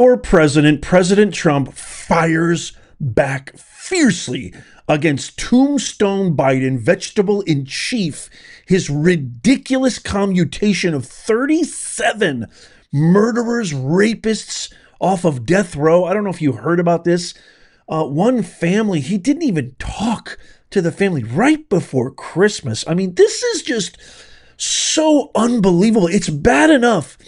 Our president, President Trump, fires back fiercely against Tombstone Biden, vegetable in chief, his ridiculous commutation of 37 murderers, rapists off of death row. I don't know if you heard about this. One family, he didn't even talk to the family right before Christmas. I mean, this is just so unbelievable. It's bad enough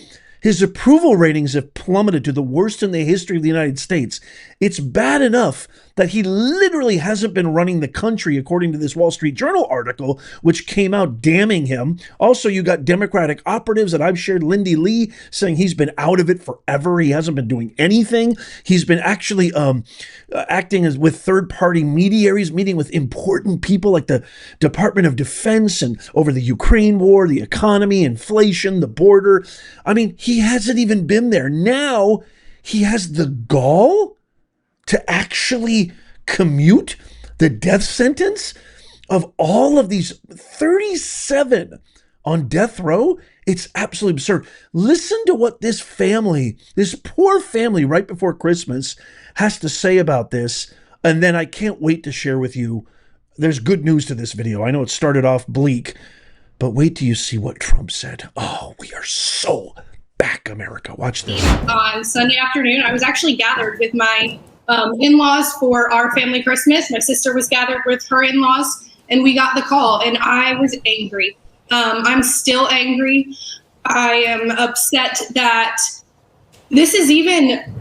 his approval ratings have plummeted to the worst in the history of the United States. It's bad enough that he literally hasn't been running the country, according to this Wall Street Journal article, which came out damning him. Also, you got Democratic operatives that I've shared, Lindy Lee, saying he's been out of it forever. He hasn't been doing anything. He's been actually acting as with third-party mediaries, meeting with important people like the Department of Defense and over the Ukraine war, the economy, inflation, the border. I mean, he hasn't even been there. Now he has the gall to actually commute the death sentence of all of these 37 on death row. It's absolutely absurd. Listen to what this family, this poor family right before Christmas, has to say about this. And then I can't wait to share with you, there's good news to this video. I know it started off bleak, but wait till you see what Trump said. Oh, we are so back, America. Watch this. On Sunday afternoon, I was actually gathered with my in-laws for our family Christmas. My sister was gathered with her in-laws, and we got the call, and I was angry. I'm still angry. I am upset that this is even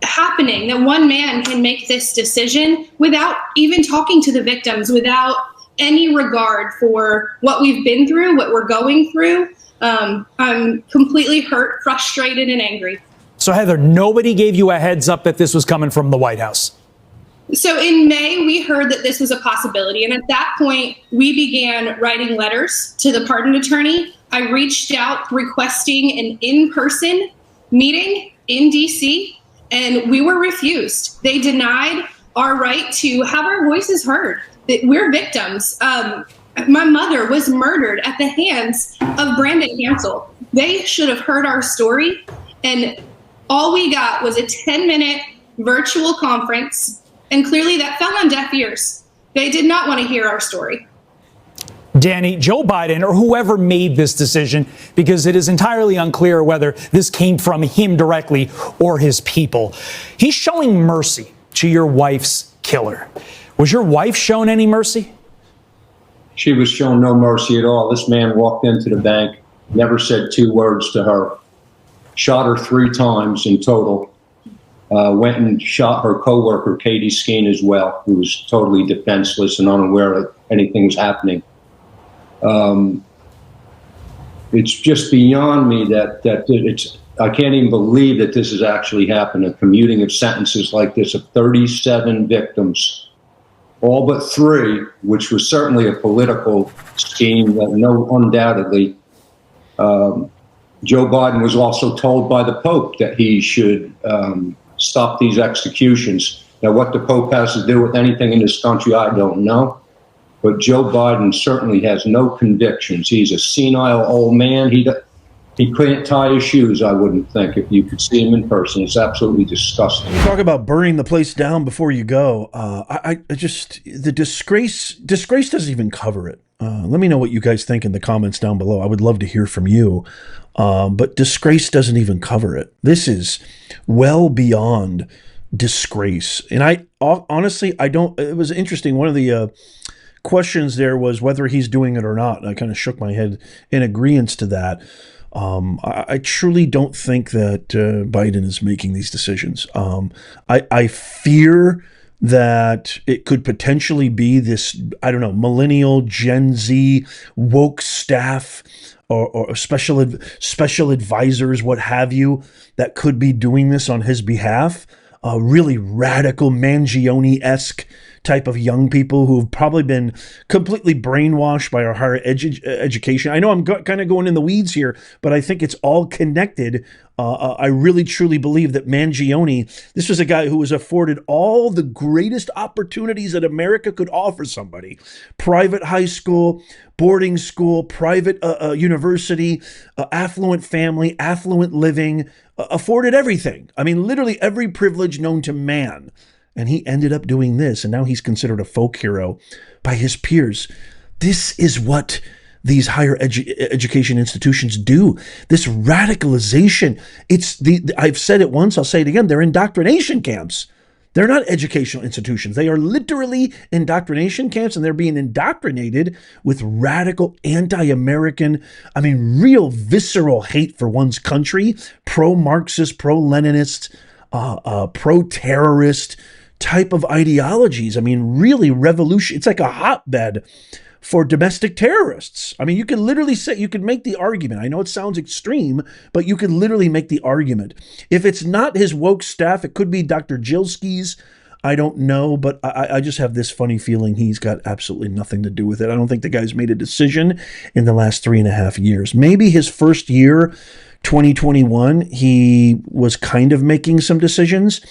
happening, that one man can make this decision without even talking to the victims, without any regard for what we've been through, what we're going through. I'm completely hurt, frustrated, and angry. So, Heather, nobody gave you a heads up that this was coming from the White House? So in May, we heard that this was a possibility. And at that point, we began writing letters to the pardon attorney. I reached out requesting an in-person meeting in DC, and we were refused. They denied our right to have our voices heard. We're victims. My mother was murdered at the hands of Brandon Hansel. They should have heard our story, and all we got was a 10-minute virtual conference, and clearly that fell on deaf ears. They did not want to hear our story. Danny, Joe Biden, or whoever made this decision, because it is entirely unclear whether this came from him directly or his people, he's showing mercy to your wife's killer. Was your wife shown any mercy? She was shown no mercy at all. This man walked into the bank, never said two words to her, shot her 3 times in total, went and shot her coworker, Katie Skeen, as well, who was totally defenseless and unaware that anything was happening. It's just beyond me that I can't even believe that this has actually happened, a commuting of sentences like this of 37 victims, all but 3, which was certainly a political scheme, undoubtedly. Joe Biden was also told by the Pope that he should stop these executions. Now, what the Pope has to do with anything in this country, I don't know. But Joe Biden certainly has no convictions. He's a senile old man. He couldn't tie his shoes, I wouldn't think, if you could see him in person. It's absolutely disgusting. You talk about burning the place down before you go. The disgrace doesn't even cover it. Let me know what you guys think in the comments down below. I would love to hear from you. But disgrace doesn't even cover it. This is well beyond disgrace. And I honestly, it was interesting. One of the questions there was whether he's doing it or not. And I kind of shook my head in agreement to that. I truly don't think that Biden is making these decisions. I fear that it could potentially be this, I don't know, millennial, Gen Z, woke staff, or special advisors, what have you, that could be doing this on his behalf. Really radical Mangione-esque type of young people who've probably been completely brainwashed by our higher education. I know I'm kind of going in the weeds here, but I think it's all connected. I really truly believe that Mangione, this was a guy who was afforded all the greatest opportunities that America could offer somebody. Private high school, boarding school, private university, affluent family, affluent living, afforded everything. I mean, literally every privilege known to man. And he ended up doing this, and now he's considered a folk hero by his peers. This is what these higher education institutions do. This radicalization, I've said it once, I'll say it again, they're indoctrination camps. They're not educational institutions. They are literally indoctrination camps, and they're being indoctrinated with radical anti-American, real visceral hate for one's country, pro-Marxist, pro-Leninist, pro-terrorist type of ideologies. Really revolution. It's like a hotbed for domestic terrorists. You could literally say, you could make the argument. I know it sounds extreme, but you could literally make the argument. If it's not his woke staff, it could be Dr. Jilski's. I don't know, but I just have this funny feeling he's got absolutely nothing to do with it. I don't think the guy's made a decision in the last 3.5 years. Maybe his first year, 2021, he was kind of making some decisions.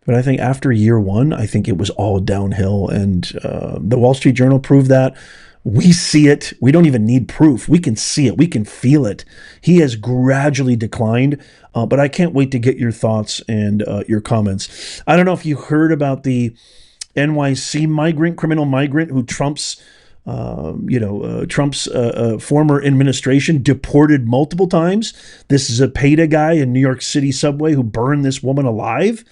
But I think after year one, I think it was all downhill. And the Wall Street Journal proved that. We see it. We don't even need proof. We can see it. We can feel it. He has gradually declined. But I can't wait to get your thoughts and your comments. I don't know if you heard about the NYC criminal migrant who Trump's former administration deported multiple times. This is a PETA guy in New York City subway who burned this woman alive.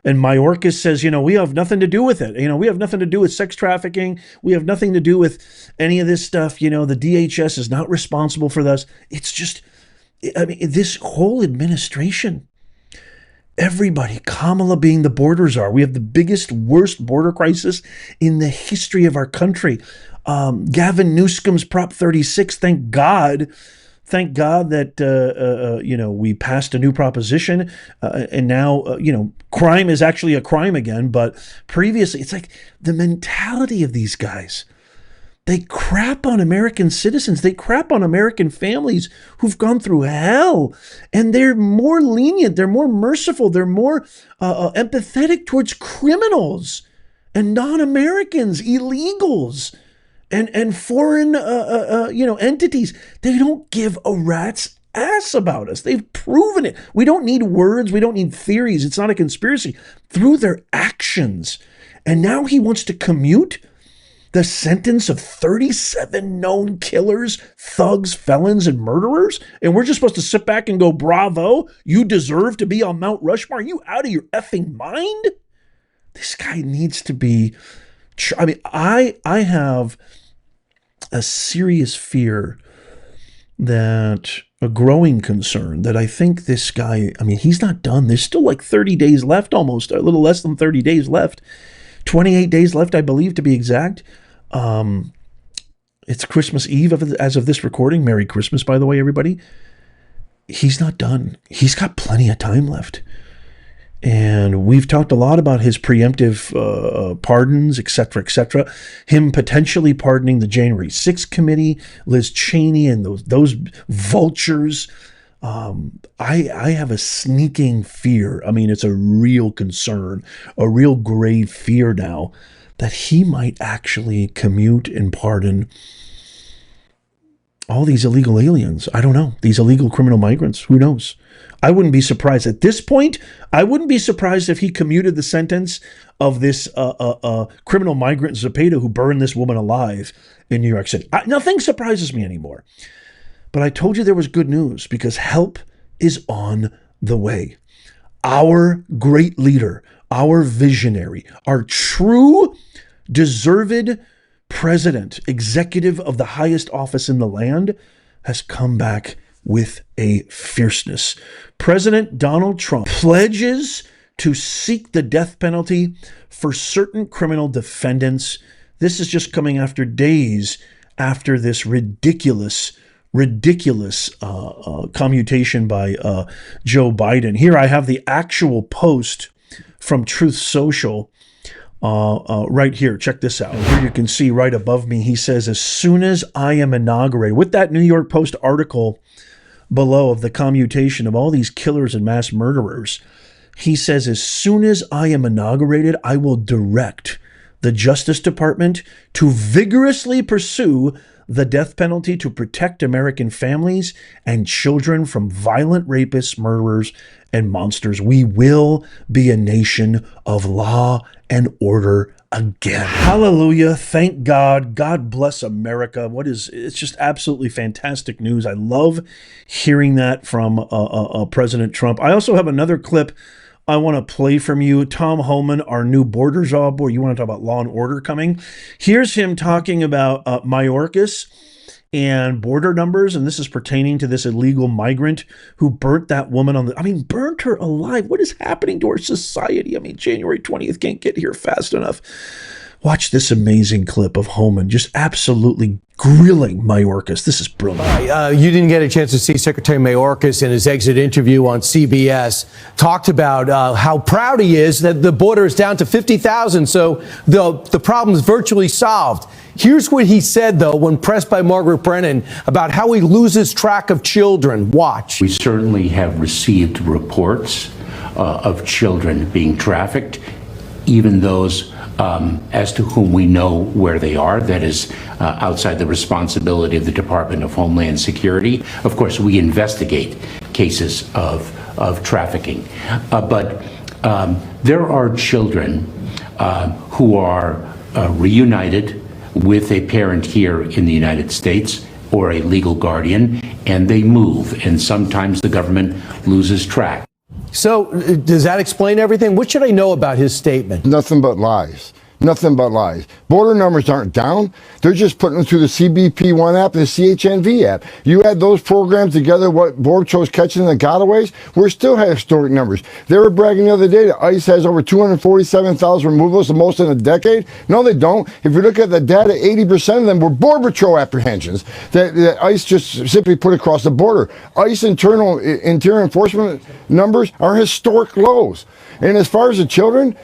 And Mayorkas says, we have nothing to do with it. We have nothing to do with sex trafficking. We have nothing to do with any of this stuff. The DHS is not responsible for this. It's just, this whole administration, everybody, Kamala being the border czar. We have the biggest, worst border crisis in the history of our country. Gavin Newsom's Prop 36, thank God that, we passed a new proposition and now, crime is actually a crime again. But previously, it's like the mentality of these guys. They crap on American citizens. They crap on American families who've gone through hell. And they're more lenient. They're more merciful. They're more empathetic towards criminals and non-Americans, illegals. And foreign, entities. They don't give a rat's ass about us. They've proven it. We don't need words. We don't need theories. It's not a conspiracy. Through their actions. And now he wants to commute the sentence of 37 known killers, thugs, felons, and murderers. And we're just supposed to sit back and go, bravo, you deserve to be on Mount Rushmore. Are you out of your effing mind? This guy needs to be... I have a serious fear that a growing concern that I think this guy, he's not done. There's still like 30 days left, almost a little less than 30 days left, 28 days left, I believe, to be exact. It's Christmas Eve as of this recording. Merry Christmas, by the way, everybody. He's not done. He's got plenty of time left. And we've talked a lot about his preemptive pardons, et cetera, him potentially pardoning the January 6th committee, Liz Cheney, and those vultures. I have a sneaking fear. It's a real concern, a real grave fear now that he might actually commute and pardon all these illegal aliens. I don't know. These illegal criminal migrants. Who knows? I wouldn't be surprised at this point. I wouldn't be surprised if he commuted the sentence of this criminal migrant Zepeda who burned this woman alive in New York City. Nothing surprises me anymore. But I told you there was good news because help is on the way. Our great leader, our visionary, our true deserved president, executive of the highest office in the land, has come back with a fierceness. President Donald Trump pledges to seek the death penalty for certain criminal defendants. This is just coming after days after this ridiculous commutation by Joe Biden. Here I have the actual post from Truth Social right here. Check this out. Here you can see right above me, he says, as soon as I am inaugurated, with that New York Post article below of the commutation of all these killers and mass murderers, he says, as soon as I am inaugurated, I will direct the Justice Department to vigorously pursue the death penalty to protect American families and children from violent rapists, murderers, and monsters. We will be a nation of law and order again. Hallelujah. Thank God. God bless America. It's just absolutely fantastic news. I love hearing that from President Trump. I also have another clip I want to play from you. Tom Homan, our new border czar. Boy, you want to talk about law and order coming. Here's him talking about Mayorkas and border numbers, and this is pertaining to this illegal migrant who burnt that woman burnt her alive. What is happening to our society? January 20th can't get here fast enough. Watch this amazing clip of Homan just absolutely grilling Mayorkas. This is brilliant. You didn't get a chance to see Secretary Mayorkas in his exit interview on CBS. Talked about how proud he is that the border is down to 50,000, so the problem is virtually solved. Here's what he said, though, when pressed by Margaret Brennan about how he loses track of children. Watch. We certainly have received reports of children being trafficked, even those as to whom we know where they are. That is outside the responsibility of the Department of Homeland Security. Of course, we investigate cases of trafficking. But there are children who are reunited with a parent here in the United States or a legal guardian, and they move, and sometimes the government loses track. So does that explain everything? What should I know about his statement? Nothing but lies. Nothing but lies. Border numbers aren't down. They're just putting them through the CBP One app and the CHNV app. You add those programs together, what Border Patrol's catching the gotaways, we're still at historic numbers. They were bragging the other day that ICE has over 247,000 removals, the most in a decade. No, they don't. If you look at the data, 80% of them were Border Patrol apprehensions that ICE just simply put across the border. ICE interior enforcement numbers are historic lows. And as far as the children,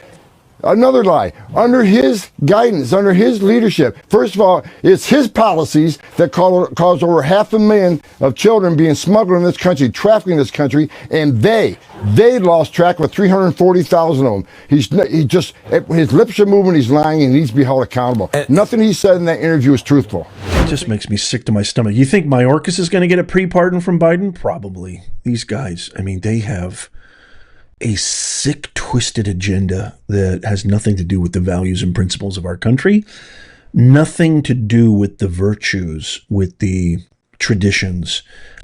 another lie. Under his guidance, under his leadership, first of all, it's his policies that caused over 500,000 of children being smuggled in this country, trafficked in this country, and they lost track of 340,000 of them. His lips are moving, he's lying, and he needs to be held accountable. Nothing he said in that interview is truthful. It just makes me sick to my stomach. You think Mayorkas is going to get a pre-pardon from Biden? Probably. These guys, they have a sick, twisted agenda that has nothing to do with the values and principles of our country, nothing to do with the virtues, with the traditions,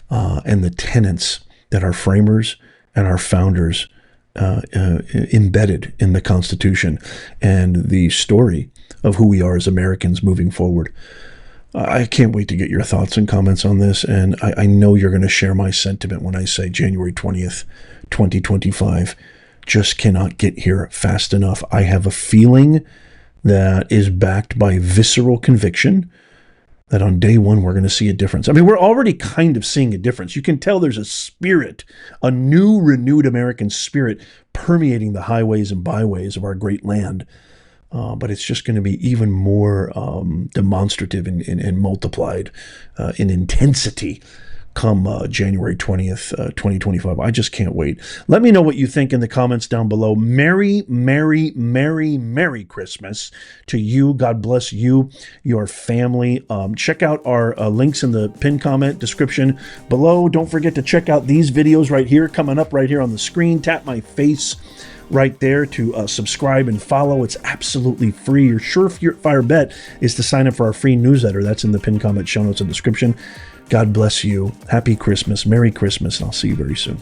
and the tenets that our framers and our founders embedded in the Constitution and the story of who we are as Americans moving forward. I can't wait to get your thoughts and comments on this, and I know you're going to share my sentiment when I say January 20th, 2025 just cannot get here fast enough. I have a feeling that is backed by visceral conviction that on day one we're going to see a difference. We're already kind of seeing a difference. You can tell there's a spirit, a new, renewed American spirit permeating the highways and byways of our great land. But it's just going to be even more demonstrative and multiplied in intensity come January 20th, 2025. I just can't wait. Let me know what you think in the comments down below. Merry, Merry, Merry, Merry Christmas to you. God bless you, your family. Check out our links in the pinned comment description below. Don't forget to check out these videos right here, coming up right here on the screen. Tap my face right there to subscribe and follow. It's absolutely free. Your surefire bet is to sign up for our free newsletter. That's in the pinned comment, show notes, and description. God bless you. Happy Christmas. Merry Christmas. And I'll see you very soon.